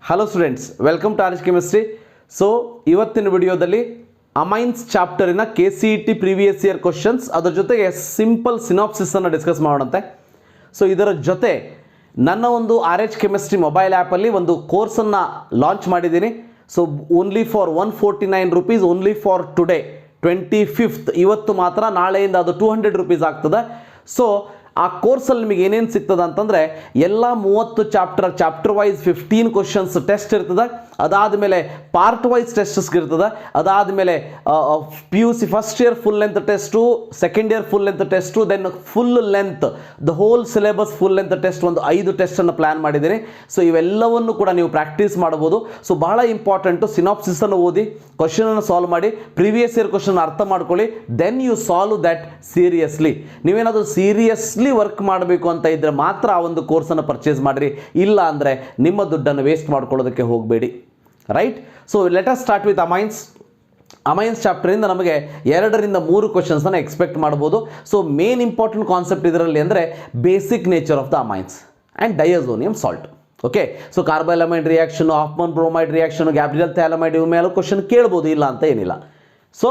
Hello students, welcome to RH chemistry. So ಇವತ್ತಿನ ವಿಡಿಯೋದಲ್ಲಿ amines ಚಾಪ್ಟರಿನ KCET ಪ್ರೀವಿಯಸ್ ಇಯರ್ ಕ್ವಶನ್ಸ್ ಅದರ ಜೊತೆಗೆ ಸಿಂಪಲ್ ಸಿನಾಪ್ಸಿಸನ್ನು ಡಿಸ್ಕಸ್ ಮಾಡೋಣಂತೆ. ಸೊ ಇದರ ಜೊತೆ ನನ್ನ ಒಂದು RH ಕೆಮಿಸ್ಟ್ರಿ ಮೊಬೈಲ್ ಆ್ಯಪಲ್ಲಿ ಒಂದು ಕೋರ್ಸನ್ನು ಲಾಂಚ್ ಮಾಡಿದ್ದೀನಿ. So only for 149 rupees, only for today 25th, ಇವತ್ತು ಮಾತ್ರ. ನಾಳೆಯಿಂದ ಅದು 200 rupees ಆಗ್ತದೆ. ಸೊ ಆ ಕೋರ್ಸಲ್ಲಿ ನಿಮಗೆ ಏನೇನು ಸಿಗ್ತದೆ ಅಂತಂದರೆ ಎಲ್ಲ 30 ಚಾಪ್ಟರ್ ವೈಸ್ 15 ಕ್ವಶನ್ಸ್ ಟೆಸ್ಟ್ ಇರ್ತದೆ. ಅದಾದಮೇಲೆ ಪಾರ್ಟ್ ವೈಸ್ ಟೆಸ್ಟ್ಸ್ ಇರ್ತದೆ. ಅದಾದಮೇಲೆ PUC first year full length test, second year full length test, then full length the whole syllabus full length test ಒಂದು 5 ಟೆಸ್ಟನ್ನು ಪ್ಲ್ಯಾನ್ ಮಾಡಿದ್ದೀನಿ. ಸೊ ಇವೆಲ್ಲವನ್ನು ಕೂಡ ನೀವು ಪ್ರಾಕ್ಟೀಸ್ ಮಾಡ್ಬೋದು. ಸೊ ಬಹಳ ಇಂಪಾರ್ಟೆಂಟು, ಸಿನಾಪ್ಸಿಸನ್ನು ಓದಿ, ಕ್ವಶನನ್ನು ಸಾಲ್ವ್ ಮಾಡಿ, ಪ್ರೀವಿಯಸ್ ಇಯರ್ ಕ್ವಶನ್ ಅರ್ಥ ಮಾಡ್ಕೊಳ್ಳಿ, then you solve that seriously. ನೀವೇನಾದರೂ ಸೀರಿಯಸ್ಲಿ ವರ್ಕ್ ಮಾಡಬೇಕು ಅಂತ ಇದ್ದರೆ ಮಾತ್ರ ಆ ಒಂದು ಕೋರ್ಸನ್ನು ಪರ್ಚೇಸ್ ಮಾಡಿರಿ. ಇಲ್ಲ ಅಂದರೆ ನಿಮ್ಮ ದುಡ್ಡನ್ನು ವೇಸ್ಟ್ ಮಾಡ್ಕೊಳ್ಳೋದಕ್ಕೆ ಹೋಗಬೇಡಿ. Right? So let us start with amines ಚಾಪ್ಟರಿಂದ ನಮಗೆ 2 ರಿಂದ 3 ಕ್ವಶನ್ಸನ್ನು ಎಕ್ಸ್ಪೆಕ್ಟ್ ಮಾಡ್ಬೋದು. ಸೊ ಮೇನ್ ಇಂಪಾರ್ಟೆಂಟ್ ಕಾನ್ಸೆಪ್ಟ್ ಇದರಲ್ಲಿ ಅಂದರೆ basic nature of the amines and diazonium salt. Okay, so carbylamine reaction, Hofmann bromide reaction, Gabriel phthalimide, ಇವು ಮೇಲೆ ಕ್ವಶನ್ ಕೇಳ್ಬೋದು, ಇಲ್ಲ ಅಂತ ಏನಿಲ್ಲ. So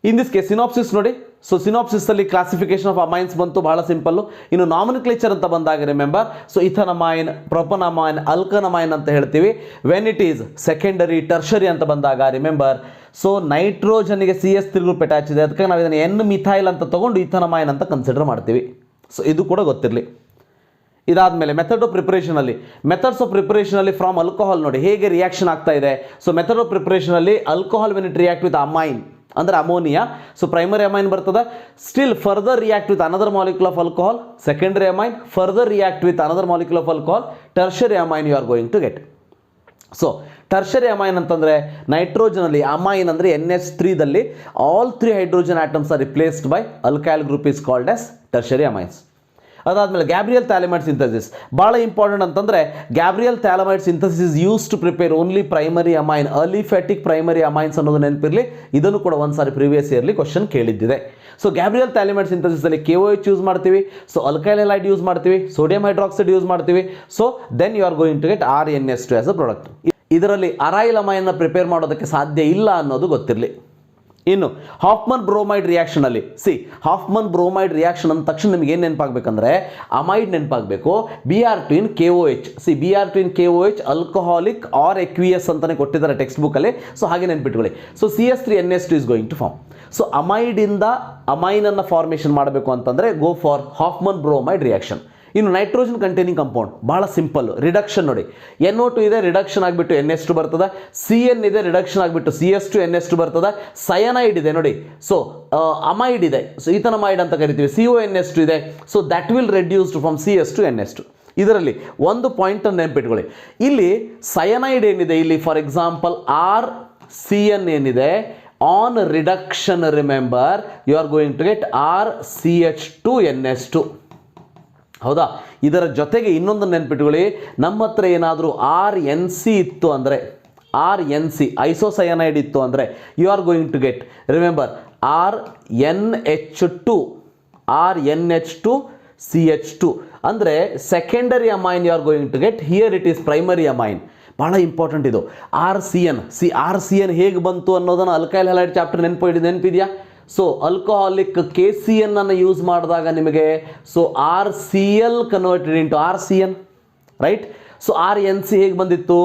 in this case synopsis ನೋಡಿ. ಸೊ ಸಿನಾಪ್ಸಿಸಲ್ಲಿ ಕ್ಲಾಸಿಫಿಕೇಶನ್ ಆಫ್ ಅಮೈನ್ಸ್ ಬಂತು, ಬಹಳ ಸಿಂಪಲ್ಲು. ಇನ್ನು ನಾಮಿನಿಕ್ಲೇಚರ್ ಅಂತ ಬಂದಾಗ ರಿಮೆಂಬರ್, ಸೊ ಇಥನಮೈನ್, ಪ್ರೊಪನಮೈನ್, ಅಲ್ಕನಮೈನ್ ಅಂತ ಹೇಳ್ತೀವಿ. When it is secondary, tertiary ಅಂತ ಬಂದಾಗ ರಿಮೆಂಬರ್, ಸೊ ನೈಟ್ರೋಜನ್ಗೆ CH3 ಗ್ರೂಪ್ ಅಟ್ಯಾಚ್ ಇದೆ, ಅದಕ್ಕೆ ನಾವು ಇದನ್ನು N-ಮಿಥೈಲ್ ಅಂತ ತೊಗೊಂಡು ಇಥನಮೈನ್ ಅಂತ ಕನ್ಸಿಡರ್ ಮಾಡ್ತೀವಿ. ಸೊ ಇದು ಕೂಡ ಗೊತ್ತಿರಲಿ. ಇದಾದಮೇಲೆ ಮೆಥಡ್ ಆಫ್ ಪ್ರಿಪರೇಷನಲ್ಲಿ ಫ್ರಾಮ್ ಆಲ್ಕೋಹಾಲ್ ನೋಡಿ ಹೇಗೆ ರಿಯಾಕ್ಷನ್ ಆಗ್ತಾ ಇದೆ. ಸೊ ಮೆಥಡ್ ಆಫ್ ಪ್ರಿಪರೇಷನಲ್ಲಿ alcohol when it react with amine ಅಂದರೆ ಅಮೋನಿಯಾ, ಸೊ ಪ್ರೈಮರಿ ಅಮೈನ್ ಬರ್ತದೆ. Still further react with another molecule of alcohol, secondary amine, further react with another molecule of alcohol, tertiary amine you are going to get. So tertiary amine ಅಂತಂದರೆ ನೈಟ್ರೋಜನಲ್ಲಿ amine ಅಂದರೆ NH3ದಲ್ಲಿ all 3 hydrogen atoms are replaced by alkyl group is called as tertiary amines. ಅದಾದಮೇಲೆ Gabriel phthalimide synthesis ಭಾಳ important ಅಂತಂದರೆ Gabriel phthalimide synthesis is use to prepare only primary amine, aliphatic primary amines ಅನ್ನೋದು ನೆನಪಿರಲಿ. ಇದನ್ನು ಕೂಡ ಒಂದು ಸಾರಿ ಪ್ರೀವಿಯಸ್ ಇಯರ್ಲಿ ಕ್ವಶನ್ ಕೇಳಿದ್ದಿದೆ. ಸೊ ಗ್ಯಾಬ್ರಿಯಲ್ ಥ್ಯಾಲಮೈಡ್ ಸಿಂಥಸಿಸಲ್ಲಿ KOH ಯೂಸ್ ಮಾಡ್ತೀವಿ, ಸೊ ಅಲ್ಕೈಲ್ ಹಲೈಡ್ ಯೂಸ್ ಮಾಡ್ತೀವಿ, ಸೋಡಿಯಂ ಹೈಡ್ರಾಕ್ಸೈಡ್ ಯೂಸ್ ಮಾಡ್ತೀವಿ. So then you are going to get RNS2 as a product. ಇದರಲ್ಲಿ ಅರೈಲ್ ಅಮೈನ್ನ ಪ್ರಿಪೇರ್ ಮಾಡೋದಕ್ಕೆ ಸಾಧ್ಯ ಇಲ್ಲ ಅನ್ನೋದು ಗೊತ್ತಿರಲಿ. ಇನ್ನು ಹಾಫ್ಮನ್ ಬ್ರೋಮೈಡ್ ರಿಯಾಕ್ಷನಲ್ಲಿ ಹಾಫ್ಮನ್ ಬ್ರೋಮೈಡ್ ರಿಯಾಕ್ಷನ್ ಅಂದ ತಕ್ಷಣ ನಿಮ್ಗೆ ಏನು ನೆನಪಾಗಬೇಕಂದ್ರೆ ಅಮೈಡ್ ನೆನಪಾಗಬೇಕು. Br2 KOH. Br2 KOH alcoholic or aqueous ಅಂತಲೇ ಕೊಟ್ಟಿದ್ದಾರೆ ಟೆಕ್ಸ್ಟ್ ಬುಕ್ಕಲ್ಲಿ. ಸೊ ಹಾಗೆ ನೆನ್ಪಿಟ್ಕೊಳ್ಳಿ. So CH3NH2 is going to form. So ಅಮೈಡಿಂದ ಅಮೈನನ್ನು ಫಾರ್ಮೇಷನ್ ಮಾಡಬೇಕು ಅಂತಂದರೆ go for Hofmann bromide reaction. ಇನ್ನು ನೈಟ್ರೋಜನ್ ಕಂಟೈನಿಂಗ್ ಕಂಪೌಂಡ್ ಭಾಳ ಸಿಂಪಲ್, ರಿಡಕ್ಷನ್ ನೋಡಿ. NO2 ಇದೆ, ರಿಡಕ್ಷನ್ ಆಗಿಬಿಟ್ಟು NH2 ಬರ್ತದೆ. CN ಇದೆ, ರಿಡಕ್ಷನ್ ಆಗಿಬಿಟ್ಟು CH2NH2 ಬರ್ತದೆ. ಸಯನೈಡ್ ಇದೆ ನೋಡಿ, ಸೊ ಅಮೈಡ್ ಇದೆ, ಸೊ ಇಥನಮೈಡ್ ಅಂತ ಕರಿತೀವಿ. CONH2 ಇದೆ, so that will reduced from CH2NH2. ಇದರಲ್ಲಿ ಒಂದು ಪಾಯಿಂಟನ್ನು ನೆನಪಿಟ್ಕೊಳ್ಳಿ. ಇಲ್ಲಿ ಸಯನೈಡ್ ಏನಿದೆ, ಇಲ್ಲಿ ಫಾರ್ ಎಕ್ಸಾಂಪಲ್ RCN ಏನಿದೆ, on reduction remember you are going to get RCH2NH2. ಹೌದಾ? ಇದರ ಜೊತೆಗೆ ಇನ್ನೊಂದು ನೆನ್ಪಿಟ್ಕೊಳ್ಳಿ, ನಮ್ಮ ಹತ್ರ ಏನಾದರೂ RNC ಇತ್ತು ಅಂದರೆ, RNC ಐಸೋಸಯನೈಡ್ ಇತ್ತು ಅಂದರೆ you are going to get remember RNH2 CH2 ಅಂದರೆ secondary amine you are going to get. Here it is primary amine. ಭಾಳ ಇಂಪಾರ್ಟೆಂಟ್ ಇದು. RCN ಹೇಗೆ ಬಂತು ಅನ್ನೋದನ್ನು ಅಲ್ಕೈಲ್ ಹಲೈಡ್ ಚಾಪ್ಟರ್ ನೆನಪಿದೆಯಾ? ಸೊ ಆಲ್ಕೋಹಾಲಿಕ್ KCN ಅನ್ನು ಯೂಸ್ ಮಾಡಿದಾಗ ನಿಮಗೆ so RCl converted into RCN, right? So RNC ಹೇಗೆ ಬಂದಿತ್ತು?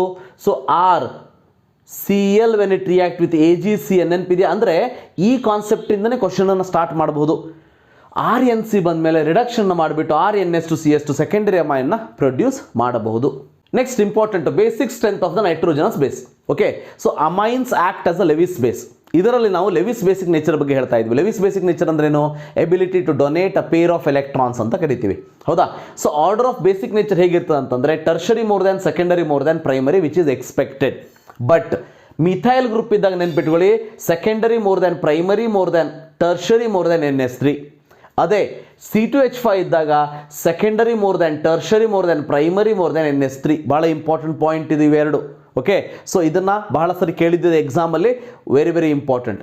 So RCl when it react with AgCN ನೆನಪಿದೆಯಾ? ಅಂದರೆ ಈ ಕಾನ್ಸೆಪ್ಟಿಂದನೇ ಕ್ವಶನನ್ನು ಸ್ಟಾರ್ಟ್ ಮಾಡಬಹುದು. RNC ಬಂದ ಮೇಲೆ ರಿಡಕ್ಷನ್ ಮಾಡಿಬಿಟ್ಟು RNS2CH2 ಸೆಕೆಂಡರಿ ಅಮೈನ್ನ ಪ್ರೊಡ್ಯೂಸ್ ಮಾಡಬಹುದು. Next important, basic strength of the nitrogenous base. Okay, so amines act as a Lewis base. ಇದರಲ್ಲಿ ನಾವು ಲೆವಿಸ್ ಬೇಸಿಕ್ ನೇಚರ್ ಬಗ್ಗೆ ಹೇಳ್ತಾ ಇದ್ವಿ. ಲೆವಿಸ್ ಬೇಸಿಕ್ ನೇಚರ್ ಅಂದ್ರೇನು? Ability to donate a pair of electrons ಅಂತ ಕರಿತೀವಿ. ಹೌದಾ? So order of basic nature ಹೇಗಿರ್ತದೆ ಅಂತಂದರೆ tertiary more than secondary more than primary which is expected. But methyl group ಇದ್ದಾಗ ನೆನ್ಪಿಟ್ಕೊಳ್ಳಿ, secondary more than primary more than tertiary more than NH3. ಅದೇ C2H5 ಇದ್ದಾಗ secondary more than tertiary more than primary more than NH3. ಭಾಳ important point ಇದು ಇವೆರಡು. Okay, so ಇದನ್ನು ಬಹಳ ಸರಿ ಕೇಳಿದ್ದಿದೆ ಎಕ್ಸಾಮಲ್ಲಿ, very very important.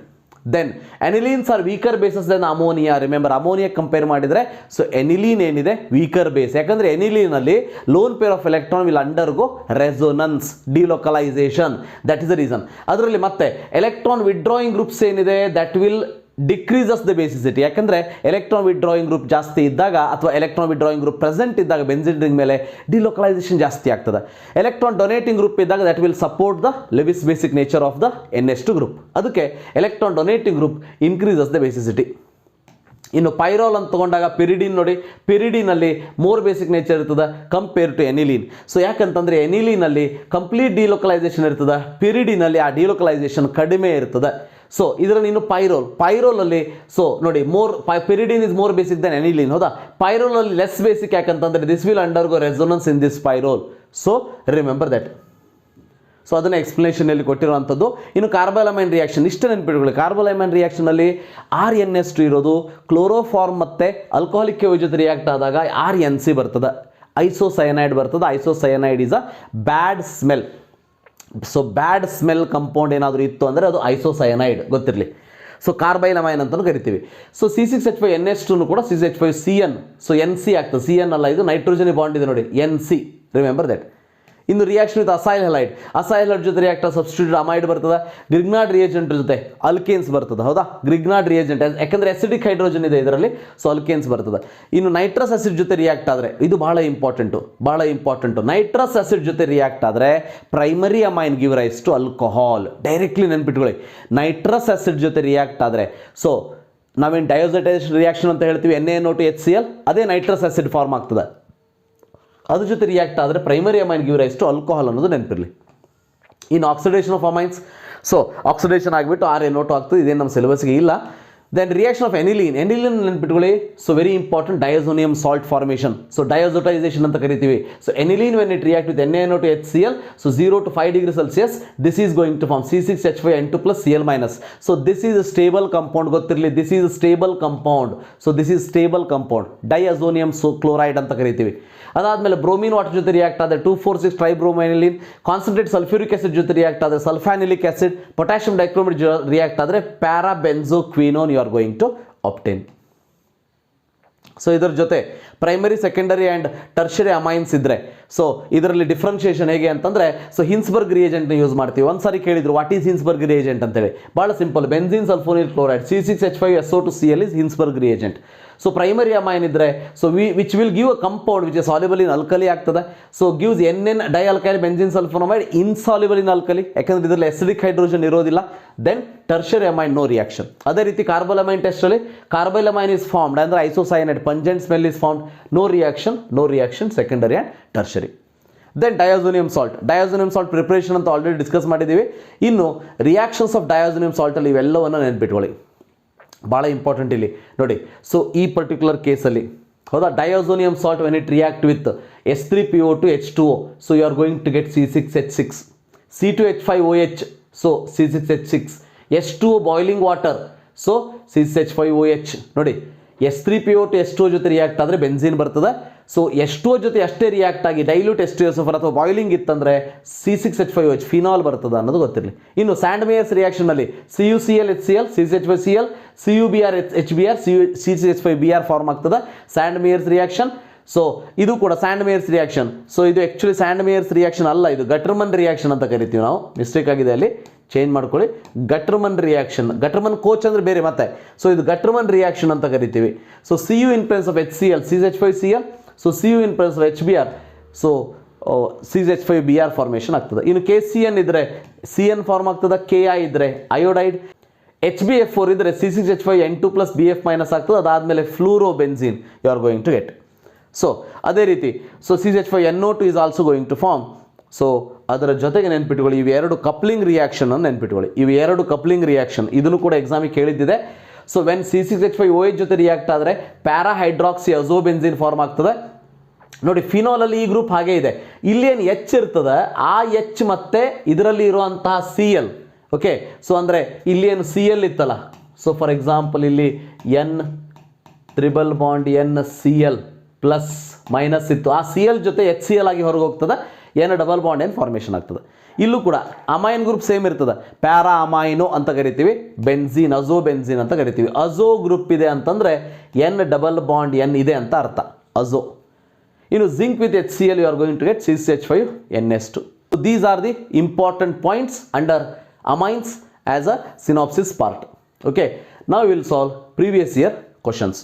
Then anilines are weaker bases then ammonia. Remember ammonia compare ಮಾಡಿದರೆ ಸೊ ಎನಿಲೀನ್ ಏನಿದೆ ವೀಕರ್ ಬೇಸ್, ಯಾಕಂದ್ರೆ ಎನಿಲೀನ್ ಅಲ್ಲಿ lone pair of electron will undergo resonance delocalization, that is the reason. ಅದರಲ್ಲಿ ಮತ್ತೆ ಎಲೆಕ್ಟ್ರಾನ್ ವಿಡ್ರಾಯಿಂಗ್ ಗ್ರೂಪ್ಸ್ ಏನಿದೆ that will decreases the basicity, ಯಾಕಂದ್ರೆ electron withdrawing group ಜಾಸ್ತಿ ಇದ್ದಾಗ ಅಥವಾ ಎಲೆಕ್ಟ್ರಾನ್ ವಿಡ್ರಾಯಿಂಗ್ ಗ್ರೂಪ್ ಪ್ರೆಸೆಂಟ್ ಇದ್ದಾಗ ಬೆಂಜಿನ್ ರಿಂಗ್ ಮೇಲೆ ಡಿಲೋಕಲೈಸೇಷನ್ ಜಾಸ್ತಿ ಆಗ್ತದೆ. ಎಲೆಕ್ಟ್ರಾನ್ ಡೊನೇಟಿಂಗ್ ಗ್ರೂಪ್ ಇದ್ದಾಗ that will support the Lewis basic nature of the NH2 group. ಅದಕ್ಕೆ electron donating group increases the basicity. ಇನ್ನು ಪೈರೋಲ್ ಅಂತ ತಗೊಂಡಾಗ ಪಿರಿಡಿನ್ ನೋಡಿ, ಪಿರಿಡಿನಲ್ಲಿ ಮೋರ್ ಬೇಸಿಕ್ ನೇಚರ್ ಇರ್ತದೆ ಕಂಪೇರ್ ಟು ಎನಿಲೀನ್. ಸೊ ಯಾಕಂತಂದ್ರೆ ಎನಿಲೀನಲ್ಲಿ ಕಂಪ್ಲೀಟ್ ಡಿಲೋಕಲೈಸೇಷನ್ ಇರ್ತದೆ, ಪಿರಿಡಿನಲ್ಲಿ ಆ ಡಿಲೋಕಲೈಸೇಷನ್ ಕಡಿಮೆ ಇರ್ತದೆ. ಸೊ ಇದರಲ್ಲಿ ಇನ್ನು ಪೈರೋಲ್ ಅಲ್ಲಿ ಸೊ ನೋಡಿ pyridine is more basic then aniline, ಹೌದಾ. ಪೈರೋಲ್ ಅಲ್ಲಿ ಲೆಸ್ ಬೇಸಿಕ್, ಯಾಕಂತಂದ್ರೆ this will undergo resonance in this pyrrole. So remember that. So ಅದನ್ನ ಎಕ್ಸ್ಪ್ಲನೇಷನ್ ಅಲ್ಲಿ ಕೊಟ್ಟಿರುವಂಥದ್ದು. ಇನ್ನು ಕಾರ್ಬಾಲಮೈನ್ ರಿಯಾಕ್ಷನ್ ಇಷ್ಟು ನೆನಪಿಟ್ಕೊಳ್ಳಿ. ಕಾರ್ಬಾಲಮೈನ್ ರಿಯಾಕ್ಷನ್ ಅಲ್ಲಿ RNS2 ಇರೋದು, ಕ್ಲೋರೋಫಾರ್ಮ್ ಮತ್ತೆ ಆಲ್ಕೋಹಾಲಿಕ್ ಜೊತೆ ರಿಯಾಕ್ಟ್ ಆದಾಗ RNC ಬರ್ತದೆ, ಐಸೋಸಯನೈಡ್ ಬರ್ತದೆ. Isocyanide is a bad smell. So bad smell compound ಏನಾದರೂ ಇತ್ತು ಅಂದರೆ ಅದು ಐಸೋಸಯನೈಡ್, ಗೊತ್ತಿರಲಿ. ಸೊ ಕಾರ್ಬೈಲಮೈನ್ ಅಂತಲೂ ಕರಿತೀವಿ. ಸೊ C6H5NH2 ಕೂಡ C6H5CN, ಸೊ NC ಆಗ್ತದೆ. CN ಅಲ್ಲ, ಇದು ನೈಟ್ರೋಜನ್ ಬಾಂಡ್ ಇದೆ ನೋಡಿ, NC, ರಿಮೆಂಬರ್ ದಟ್. ಇನ್ನು ರಿಯಾಕ್ಷನ್ ವಿತ್ ಅಸೈಲ್ ಹಲೈಡ್ ಜೊತೆ ರಿಯಾಕ್ಟರ್ ಸಬ್ಸ್ಟಿಟ್ಯೂಟ್ ಅಮೈಡ್ ಬರ್ತದೆ. ಗ್ರಿಗ್ನಾರ್ಡ್ ರಿಯೇಜೆಂಟ್ ಜೊತೆ ಅಲ್ಕೇನ್ಸ್ ಬರ್ತದೆ, ಹೌದಾ. ಗ್ರಿಗ್ನಾರ್ಡ್ ರಿಯೇಜೆಂಟ್ ಯಾಕಂದ್ರೆ ಅಸಿಡಿಕ್ ಹೈಡ್ರೋಜನ್ ಇದೆ ಇದರಲ್ಲಿ, ಸೊ ಅಲ್ಕೇನ್ಸ್ ಬರ್ತದೆ. ಇನ್ನು ನೈಟ್ರಸ್ ಆಸಿಡ್ ಜೊತೆ ರಿಯಾಕ್ಟ್ ಆದರೆ, ಇದು ಬಹಳ ಇಂಪಾರ್ಟೆಂಟು, ನೈಟ್ರಸ್ ಆಸಿಡ್ ಜೊತೆ ರಿಯಾಕ್ಟ್ ಆದರೆ primary amine give rise to alcohol. Directly ನೆನ್ಪಿಟ್ಕೊಳ್ಳಿ, ನೈಟ್ರಸ್ ಆಸಿಡ್ ಜೊತೆ ರಿಯಾಕ್ಟ್ ಆದರೆ, ಸೊ ನಾವೇನು ಡಯೋಸೈಟೈಸೇಷನ್ ರಿಯಾಕ್ಷನ್ ಅಂತ ಹೇಳ್ತೀವಿ, NaNO2HCl, ಅದೇ ನೈಟ್ರಸ್ ಆಸಿಡ್ ಫಾರ್ಮ್ ಆಗ್ತದೆ. ಅದ್ರ ಜೊತೆ ರಿಯಾಕ್ಟ್ ಆದರೆ primary amine give rise to alcohol ಅನ್ನೋದು ನೆನಪಿರಲಿ. ಇನ್ನು oxidation of amines, so oxidation ಆಗಿಬಿಟ್ಟು RnO2 ಆಗ್ತದೆ, ಇದೇನು ನಮ್ಮ ಸಿಲೆಬಸ್ಗೆ ಇಲ್ಲ. ದೆನ್ ರಿಯಾಕ್ಷನ್ ಆಫ್ ಎನಿಲೀನ್ ನೆನ್ಪಿಟ್ಕೊಳ್ಳಿ. So very important, diazonium salt formation, so diazotization ಅಂತ ಕರಿತೀವಿ. So aniline when it react with NaNO2HCl, so 0 to 5 degrees Celsius, this is going to form C6H5N2 plus Cl minus. So this is a stable compound, ಗೊತ್ತಿರಲಿ, this is a stable compound. So this is stable compound, diazonium chloride ಅಂತ ಕರಿತೀವಿ. ಅದಾದಮೇಲೆ bromine water ಜೊತೆ react ಆದರೆ 2,4,6 tribromoaniline, concentrate sulphuric acid ಜೊತೆ react ಆದರೆ sulphanilic acid, potassium dichromate react ಆದರೆ parabenzoquinone you are going to obtain. So ಇದರ ಜೊತೆ primary, secondary and tertiary amines ಇದ್ದರೆ, ಸೊ ಇದರಲ್ಲಿ ಡಿಫ್ರೆನ್ಷಿಯೇಷನ್ ಹೇಗೆ ಅಂತಂದರೆ, ಸೊ ಹಿನ್ಸ್ಬರ್ಗ್ ರಿಯೇಜೆಂಟ್ನ ಯೂಸ್ ಮಾಡ್ತೀವಿ. ಒಂದ್ಸಾರಿ ಕೇಳಿದ್ರು ವಾಟ್ ಈಸ್ ಹಿನ್ಸ್ಬರ್ಗ್ ರಿಯೇಜೆಂಟ್ ಅಂತೇಳಿ, ಭಾಳ simple, benzene sulphonyl chloride C6H5SO2Cl is Hinsberg reagent. So primary amine ಇದ್ದರೆ, so which will give a compound which is soluble in alkali ಆಗ್ತದೆ. So gives NN dialkyl benzene sulphonamide insoluble in alkali, ಯಾಕಂದ್ರೆ ಇದರಲ್ಲಿ acidic hydrogen ಇರೋದಿಲ್ಲ. Then tertiary amine no reaction. ಅದೇ ರೀತಿ carbylamine ಟೆಸ್ಟಲ್ಲಿ carbylamine is formed ಅಂದರೆ isocyanide pungent smell is formed, no reaction secondary and tertiary. Then diazonium salt preparation ಅಂತ already discuss ಮಾಡಿದ್ದೀವಿ. ಇನ್ನು ರಿಯಾಕ್ಷನ್ಸ್ ಆಫ್ ಡಯಾಸೋನಿಯಂ ಸಾಲ್ಟಲ್ಲಿ ಇವೆಲ್ಲವನ್ನು ನೆನ್ಪಿಟ್ಕೊಳ್ಳಿ, ಭಾಳ ಇಂಪಾರ್ಟೆಂಟ್ ಇಲ್ಲಿ ನೋಡಿ. ಸೊ ಈ ಪರ್ಟಿಕ್ಯುಲರ್ ಕೇಸಲ್ಲಿ, ಹೌದಾ, diazonium salt when it react with S3PO2 H2O, so you are going to get C6H6, C2H5OH, so C6H6, H2O boiling water, so C6H5OH. ನೋಡಿ S3PO2 H2O ಜೊತೆ ರಿಯಾಕ್ಟ್ ಆದರೆ ಬೆನ್ಝೀನ್ ಬರ್ತದೆ. ಸೊ H2O ಜೊತೆ ಅಷ್ಟೇ react ಆಗಿ dilute H2SO4 ಅಥವಾ boiling ಇತ್ತಂದರೆ C6H5OH phenol ಬರ್ತದೆ ಅನ್ನೋದು ಗೊತ್ತಿರಲಿ. ಇನ್ನು ಸ್ಯಾಂಡ್ ಮೇಯರ್ಸ್ ರಿಯಾಕ್ಷನಲ್ಲಿ CuCl HCl, C6H5Cl, CuBr HBr, C6H5Br form ಆಗ್ತದೆ, ಸ್ಯಾಂಡ್ ಮೇಯರ್ಸ್ ರಿಯಾಕ್ಷನ್. ಸೊ ಇದು ಕೂಡ ಸ್ಯಾಂಡ್ ಮೇಯರ್ಸ್ ರಿಯಾಕ್ಷನ್. ಸೊ ಇದು ಆ್ಯಕ್ಚುಲಿ ಸ್ಯಾಂಡ್ ಮೇಯರ್ಸ್ ರಿಯಾಕ್ಷನ್ ಅಲ್ಲ, ಇದು ಗಟ್ರಮನ್ ರಿಯಾಕ್ಷನ್ ಅಂತ ಕರಿತೀವಿ ನಾವು, ಮಿಸ್ಟೇಕ್ ಆಗಿದೆ ಅಲ್ಲಿ, ಚೇಂಜ್ ಮಾಡ್ಕೊಳ್ಳಿ. ಗಟ್ರಮನ್ ರಿಯಾಕ್ಷನ್, ಗಟ್ರಮನ್ ಕೋಚ್ ಅಂದರೆ ಬೇರೆ ಮತ್ತೆ. ಸೊ ಇದು ಗಟ್ರಮನ್ ರಿಯಾಕ್ಷನ್ ಅಂತ ಕರಿತೀವಿ. So Cu in place of HCl, C6H5Cl, so Cu in place of HBr, so C6H5Br formation ಆಗ್ತದೆ. ಇನ್ನು KCN ಇದ್ದರೆ CN ಫಾರ್ಮ್ ಆಗ್ತದೆ, Ki ಇದ್ದರೆ ಅಯೋಡೈಡ್, HbF4 ಇದ್ದರೆ C6H5N2 plus BF ಮೈನಸ್ ಆಗ್ತದೆ. ಅದಾದಮೇಲೆ fluorobenzene you are going to get. So ಅದೇ ರೀತಿ so C6H5NO2 is also going to form. So ಅದರ ಜೊತೆಗೆ ನೆನ್ಪಿಟ್ಕೊಳ್ಳಿ, ಇವೆರಡು ಕಪ್ಲಿಂಗ್ ರಿಯಾಕ್ಷನ್ ಅನ್ನು ನೆನ್ಪಿಟ್ಕೊಳ್ಳಿ, ಇವೆರಡು ಕಪ್ಲಿಂಗ್ ರಿಯಾಕ್ಷನ್, ಇದನ್ನು ಕೂಡ ಎಕ್ಸಾಮಿಗೆ ಕೇಳಿದ್ದಿದೆ. ಸೊ ವೆನ್ C6H5OH ಜೊತೆ ರಿಯಾಕ್ಟ್ ಆದರೆ ಪ್ಯಾರಾಹೈಡ್ರಾಕ್ಸಿ ಅಜೋಬೆನ್ಝೀನ್ ಫಾರ್ಮ್ ಆಗ್ತದೆ. ನೋಡಿ ಫಿನಾಲಲ್ಲಿ ಈ ಗ್ರೂಪ್ ಹಾಗೆ ಇದೆ, ಇಲ್ಲಿ ಏನು H ಇರ್ತದೆ, ಆ H ಮತ್ತೆ ಇದರಲ್ಲಿ ಇರುವಂತಹ Cl, ಓಕೆ. ಸೊ ಅಂದರೆ ಇಲ್ಲಿ ಏನು Cl ಇತ್ತಲ್ಲ, ಸೊ ಫಾರ್ ಎಕ್ಸಾಂಪಲ್ ಇಲ್ಲಿ N triple bond NCl plus minus ಇತ್ತು, ಆ Cl ಜೊತೆ HCl ಆಗಿ ಹೊರಗೆ ಹೋಗ್ತದೆ. N double bond N formation ಆಗ್ತದೆ. ಇಲ್ಲೂ ಕೂಡ ಅಮೈನ್ ಗ್ರೂಪ್ ಸೇಮ್ ಇರ್ತದೆ, ಪ್ಯಾರಾ ಅಮೈನೋ ಅಂತ ಕರಿತೀವಿ, ಬೆನ್ಝೀನ್ ಅಜೋ ಬೆನ್ಝೀನ್ ಅಂತ ಕರಿತೀವಿ. ಅಜೋ ಗ್ರೂಪ್ ಇದೆ ಅಂತಂದರೆ ಎನ್ ಡಬಲ್ ಬಾಂಡ್ ಎನ್ ಇದೆ ಅಂತ ಅರ್ಥ, ಅಜೋ. ಇನ್ನು zinc with HCl you are going to get CH5NS2. These are the important points under amines as a synopsis part. Okay, ನಾವು will solve previous year questions.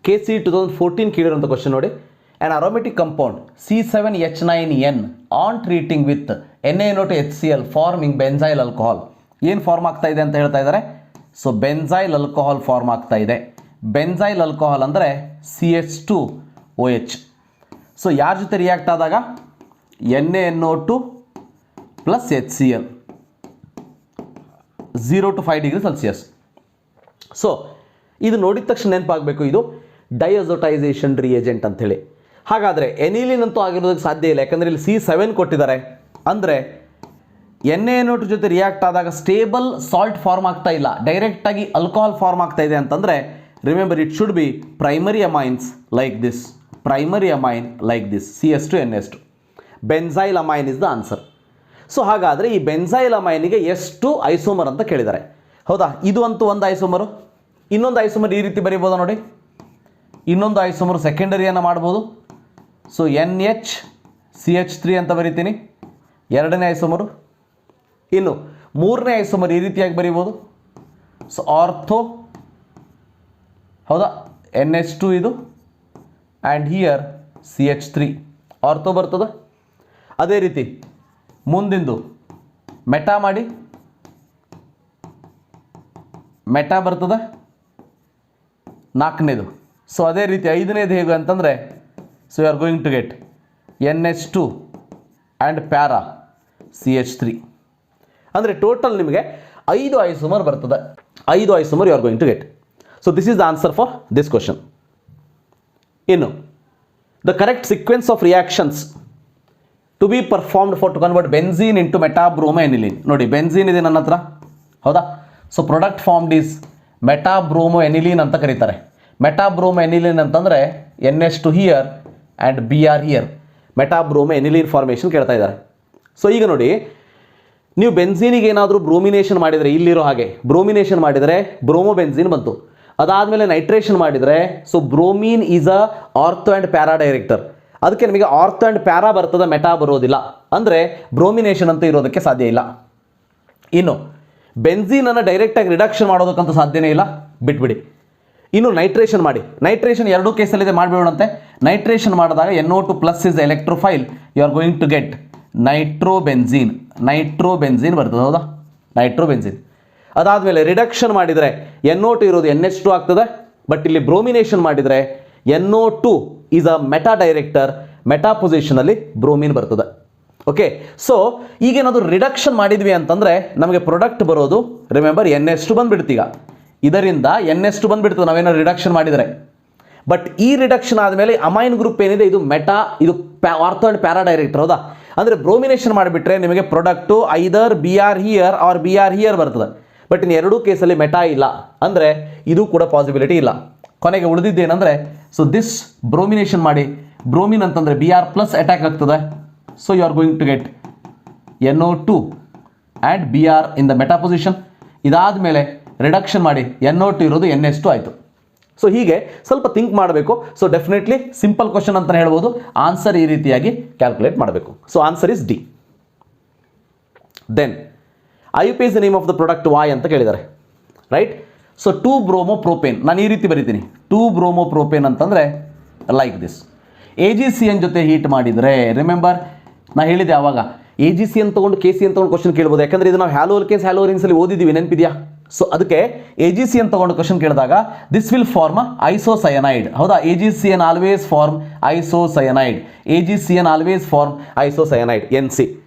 KC 2014 ಕೇಳಿರೋಂಥ question ನೋಡಿ. An aromatic compound C7H9N on treating with NaNO2HCl forming benzyl alcohol. ಏನು form ಆಗ್ತಾ ಇದೆ ಅಂತ ಹೇಳ್ತಾ ಇದ್ದಾರೆ. So benzyl alcohol form ಆಗ್ತಾ ಇದೆ. ಬೆನ್ಸೈಲ್ ಆಲ್ಕೋಹಾಲ್ ಅಂದರೆ CH2OH. ಸೊ ಯಾರ ಜೊತೆ ರಿಯಾಕ್ಟ್ ಆದಾಗ NaNO2 plus HCl 0 to 5 degree Celsius. So ಇದು ನೋಡಿದ ತಕ್ಷಣ ನೆನಪಾಗಬೇಕು, ಇದು ಡೈಅಜೋಟೈಸೇಷನ್ ರಿಯೇಜೆಂಟ್ ಅಂಥೇಳಿ. ಹಾಗಾದರೆ ಎನಿಲಿನ್ ಅಂತೂ ಆಗಿರೋದಕ್ಕೆ ಸಾಧ್ಯ ಇಲ್ಲ, ಯಾಕಂದರೆ ಇಲ್ಲಿ C7 ಕೊಟ್ಟಿದ್ದಾರೆ. ಅಂದರೆ NaNO2 ಜೊತೆ ರಿಯಾಕ್ಟ್ ಆದಾಗ ಸ್ಟೇಬಲ್ ಸಾಲ್ಟ್ ಫಾರ್ಮ್ ಆಗ್ತಾ ಇಲ್ಲ, ಡೈರೆಕ್ಟಾಗಿ ಆಲ್ಕೋಹಾಲ್ ಫಾರ್ಮ್ ಆಗ್ತಾ ಇದೆ ಅಂತಂದರೆ remember it should be primary amines like this, primary amine like this CS2NS2. Benzyl amine is the answer. So ಹಾಗಾದರೆ ಈ ಬೆನ್ಸೈಲ್ ಅಮೈನಿಗೆ ಎಷ್ಟು ಐಸೋಮರ್ ಅಂತ ಕೇಳಿದ್ದಾರೆ. ಹೌದಾ, ಇದು ಅಂತೂ ಒಂದು ಐಸೋಮರು. ಇನ್ನೊಂದು ಐಸೋಮರ್ ಈ ರೀತಿ ಬರೀಬೋದಾ ನೋಡಿ. ಇನ್ನೊಂದು ಐಸೋಮರ್ ಸೆಕೆಂಡರಿಯನ್ನು ಮಾಡ್ಬೋದು. ಸೊ NHCH3 ಅಂತ ಬರಿತೀನಿ, ಎರಡನೇ ಐಸೋಮರು. ಇನ್ನು ಮೂರನೇ ಐಸೋಮರ್ ಈ ರೀತಿಯಾಗಿ ಬರೀಬೋದು. ಸೊ ಆರ್ಥೋ, ಹೌದಾ, NH2 ಇದು, ಆ್ಯಂಡ್ ಹಿಯರ್ CH3 ಆರ್ಥೋ ಬರ್ತದೆ. ಅದೇ ರೀತಿ ಮುಂದಿಂದು ಮೆಟಾ ಮಾಡಿ, ಮೆಟಾ ಬರ್ತದೆ ನಾಲ್ಕನೇದು. ಸೊ ಅದೇ ರೀತಿ ಐದನೇದು ಹೇಗೆ ಅಂತಂದರೆ so you are going to get NH2 and para CH3. ಅಂದರೆ ಟೋಟಲ್ ನಿಮಗೆ 5 ಐಸೋಮರ್ ಬರ್ತದೆ. 5 isomer you are going to get. So this is the answer for this question. ಇನ್ನು the correct sequence of reactions to be performed for to convert benzene into metabromo aniline. ನೋಡಿ benzene ಇದೆ ನನ್ನ ಹತ್ರ, ಹೌದಾ. So product formed is metabromo aniline ಅಂತ ಕರೀತಾರೆ. Metabromo aniline ಅಂತಂದರೆ NH2 here and Br here, metabromo aniline formation ಕೇಳ್ತಾ ಇದ್ದಾರೆ. ಸೊ ಈಗ ನೋಡಿ, ನೀವು ಬೆನ್ಝೀನಿಗೆ ಏನಾದರೂ ಬ್ರೋಮಿನೇಷನ್ ಮಾಡಿದರೆ, ಇಲ್ಲಿರೋ ಹಾಗೆ ಬ್ರೋಮಿನೇಷನ್ ಮಾಡಿದರೆ ಬ್ರೋಮೋ ಬೆನ್ಝೀನ್ ಬಂತು. ಅದಾದಮೇಲೆ ನೈಟ್ರೇಷನ್ ಮಾಡಿದರೆ so bromine is a ortho and para director. ಅದಕ್ಕೆ ನಿಮಗೆ ಆರ್ಥೋ ಆ್ಯಂಡ್ ಪ್ಯಾರಾ ಬರ್ತದೆ, ಮೆಟಾ ಬರೋದಿಲ್ಲ. ಅಂದರೆ ಬ್ರೋಮಿನೇಷನ್ ಅಂತ ಇರೋದಕ್ಕೆ ಸಾಧ್ಯ ಇಲ್ಲ. ಇನ್ನು ಬೆನ್ಝೀನನ್ನು ಡೈರೆಕ್ಟಾಗಿ ರಿಡಕ್ಷನ್ ಮಾಡೋದಕ್ಕಂತೂ ಸಾಧ್ಯನೇ ಇಲ್ಲ, ಬಿಟ್ಬಿಡಿ. ಇನ್ನು ನೈಟ್ರೇಷನ್ ಮಾಡಿ, ನೈಟ್ರೇಷನ್ ಎರಡೂ ಕೇಸಲ್ಲಿದೆ, ಮಾಡಿಬಿಡೋಣಂತೆ. ನೈಟ್ರೇಷನ್ ಮಾಡಿದಾಗ NO2 plus is electrophile, you are going to get nitrobenzene. Nitrobenzene ಬರ್ತದೆ, ಹೌದಾ, ನೈಟ್ರೋಬೆನ್ಝೀನ್. ಅದಾದಮೇಲೆ ರಿಡಕ್ಷನ್ ಮಾಡಿದರೆ NO2 ಇರೋದು NH2 ಆಗ್ತದೆ. ಬಟ್ ಇಲ್ಲಿ ಬ್ರೋಮಿನೇಷನ್ ಮಾಡಿದರೆ NO2 is a meta director, meta ಪೊಸಿಷನಲ್ಲಿ ಬ್ರೋಮಿನ್ ಬರ್ತದೆ. ಓಕೆ, ಸೊ ಈಗೇನಾದರೂ ರಿಡಕ್ಷನ್ ಮಾಡಿದ್ವಿ ಅಂತಂದರೆ ನಮಗೆ ಪ್ರಾಡಕ್ಟ್ ಬರೋದು ರಿಮೆಂಬರ್ NH2 ಬಂದುಬಿಡ್ತೀಗ. ಇದರಿಂದ NH2 ಬಂದುಬಿಡ್ತದೆ ನಾವೇನಾದ್ರು ರಿಡಕ್ಷನ್ ಮಾಡಿದರೆ. ಬಟ್ ಈ ರಿಡಕ್ಷನ್ ಆದಮೇಲೆ ಅಮೈನ್ ಗ್ರೂಪ್ ಏನಿದೆ ಇದು ಮೆಟಾ, ಇದು ಆರ್ಥೋ ಆ್ಯಂಡ್ ಪ್ಯಾರಾ ಡೈರೆಕ್ಟರ್, ಹೌದಾ. ಅಂದರೆ ಬ್ರೋಮಿನೇಷನ್ ಮಾಡಿಬಿಟ್ರೆ ನಿಮಗೆ product either Br here or Br here ಬರ್ತದೆ. ಬಟ್ ಇನ್ನು ಎರಡೂ ಕೇಸಲ್ಲಿ ಮೆಟಾ ಇಲ್ಲ, ಅಂದರೆ ಇದು ಕೂಡ ಪಾಸಿಬಿಲಿಟಿ ಇಲ್ಲ. ಕೊನೆಗೆ ಉಳಿದಿದ್ದೇನೆಂದರೆ ಸೊ ದಿಸ್ ಬ್ರೋಮಿನೇಷನ್ ಮಾಡಿ, ಬ್ರೋಮಿನ್ ಅಂತಂದರೆ Br ಪ್ಲಸ್ ಅಟ್ಯಾಕ್ ಆಗ್ತದೆ. So you are going to get NO2 and Br in the meta position. ಇದಾದ ಮೇಲೆ ರಿಡಕ್ಷನ್ ಮಾಡಿ NO2 ಇರೋದು NH2 ಆಯಿತು. ಸೊ ಹೀಗೆ ಸ್ವಲ್ಪ ಥಿಂಕ್ ಮಾಡಬೇಕು. ಸೊ ಡೆಫಿನೆಟ್ಲಿ ಸಿಂಪಲ್ ಕ್ವಶನ್ ಅಂತಲೇ ಹೇಳ್ಬೋದು. ಆನ್ಸರ್ ಈ ರೀತಿಯಾಗಿ ಕ್ಯಾಲ್ಕುಲೇಟ್ ಮಾಡಬೇಕು. So answer is D. Then IUP is the name of the product Y ಅಂತ ಕೇಳಿದ್ದಾರೆ, ರೈಟ್. ಸೊ 2-ಬ್ರೋಮೋಪ್ರೋಪೇನ್, ನಾನು ಈ ರೀತಿ ಬರಿತೀನಿ. 2-ಬ್ರೋಮೋಪ್ರೋಪೇನ್ ಅಂತಂದರೆ ಲೈಕ್ ದಿಸ್. AgCN ಜೊತೆ ಹೀಟ್ ಮಾಡಿದರೆ, ರಿಮೆಂಬರ್ ನಾ ಹೇಳಿದೆ ಆವಾಗ AgCN ತೊಗೊಂಡು KCN ತೊಗೊಂಡು ಕ್ವಶನ್ ಕೇಳ್ಬೋದು. ಯಾಕಂದರೆ ಇದು ನಾವು ಹ್ಯಾಲೋ ಅಲ್ಕೇನ್ಸ್ ಹ್ಯಾಲೋ ಅರಿನ್ಸಲ್ಲಿ ಓದಿದ್ದೀವಿ, ನೆನಪಿದೆಯಾ. ಸೊ ಅದಕ್ಕೆ AgCN ತೊಗೊಂಡು ಕ್ವಶನ್ ಕೇಳಿದಾಗ ದಿಸ್ ವಿಲ್ ಫಾರ್ಮ್ ಐಸೋಸಯನೈಡ್, ಹೌದಾ. AgCN always form isocyanide, AgCN always form isocyanide, NC.